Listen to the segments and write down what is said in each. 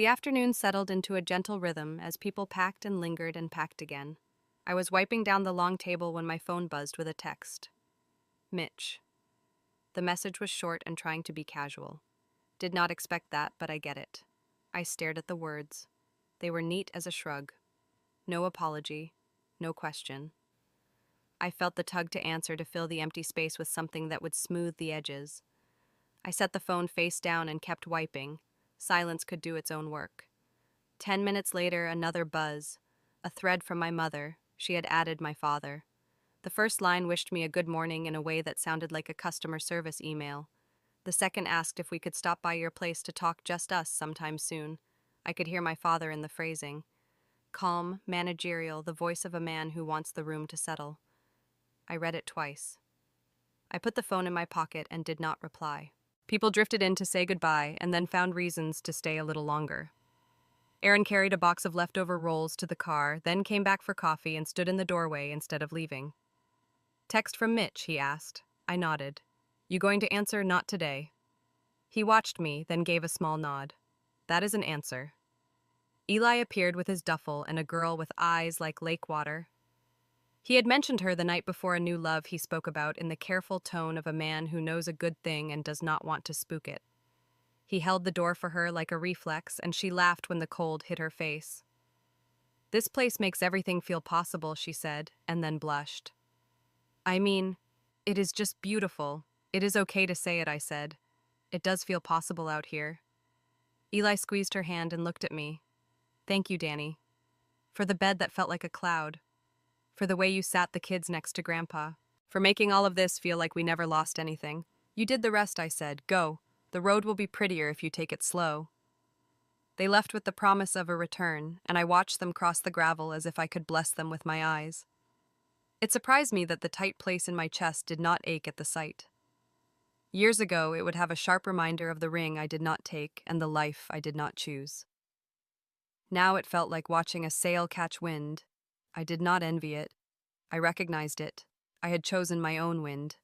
The afternoon settled into a gentle rhythm as people packed and lingered and packed again. I was wiping down the long table when my phone buzzed with a text. Mitch. The message was short and trying to be casual. Did not expect that, but I get it. I stared at the words. They were neat as a shrug. No apology, no question. I felt the tug to answer to fill the empty space with something that would smooth the edges. I set the phone face down and kept wiping. Silence could do its own work. 10 minutes later, another buzz. A thread from my mother. She had added my father. The first line wished me a good morning in a way that sounded like a customer service email. The second asked if we could stop by your place to talk just us sometime soon. I could hear my father in the phrasing. Calm, managerial, the voice of a man who wants the room to settle. I read it twice. I put the phone in my pocket and did not reply. People drifted in to say goodbye and then found reasons to stay a little longer. Aaron carried a box of leftover rolls to the car, then came back for coffee and stood in the doorway instead of leaving. Text from Mitch, he asked. I nodded. You going to answer not today? He watched me, then gave a small nod. That is an answer. Eli appeared with his duffel and a girl with eyes like lake water. He had mentioned her the night before a new love he spoke about in the careful tone of a man who knows a good thing and does not want to spook it. He held the door for her like a reflex, and she laughed when the cold hit her face. This place makes everything feel possible, she said, and then blushed. I mean, it is just beautiful. It is okay to say it, I said. It does feel possible out here. Eli squeezed her hand and looked at me. Thank you, Danny. For the bed that felt like a cloud. For the way you sat the kids next to Grandpa. For making all of this feel like we never lost anything. You did the rest, I said. Go. The road will be prettier if you take it slow. They left with the promise of a return, and I watched them cross the gravel as if I could bless them with my eyes. It surprised me that the tight place in my chest did not ache at the sight. Years ago, it would have a sharp reminder of the ring I did not take and the life I did not choose. Now it felt like watching a sail catch wind. I did not envy it. I recognized it. I had chosen my own wind.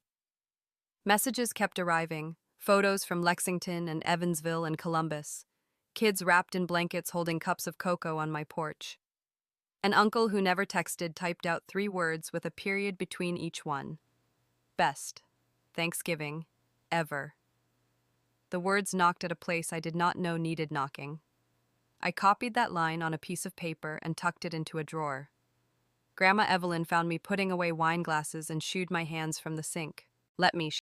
Messages kept arriving, photos from Lexington and Evansville and Columbus, kids wrapped in blankets holding cups of cocoa on my porch. An uncle who never texted typed out 3 words with a period between each one. Best. Thanksgiving. Ever. The words knocked at a place I did not know needed knocking. I copied that line on a piece of paper and tucked it into a drawer. Grandma Evelyn found me putting away wine glasses and shooed my hands from the sink. Let me,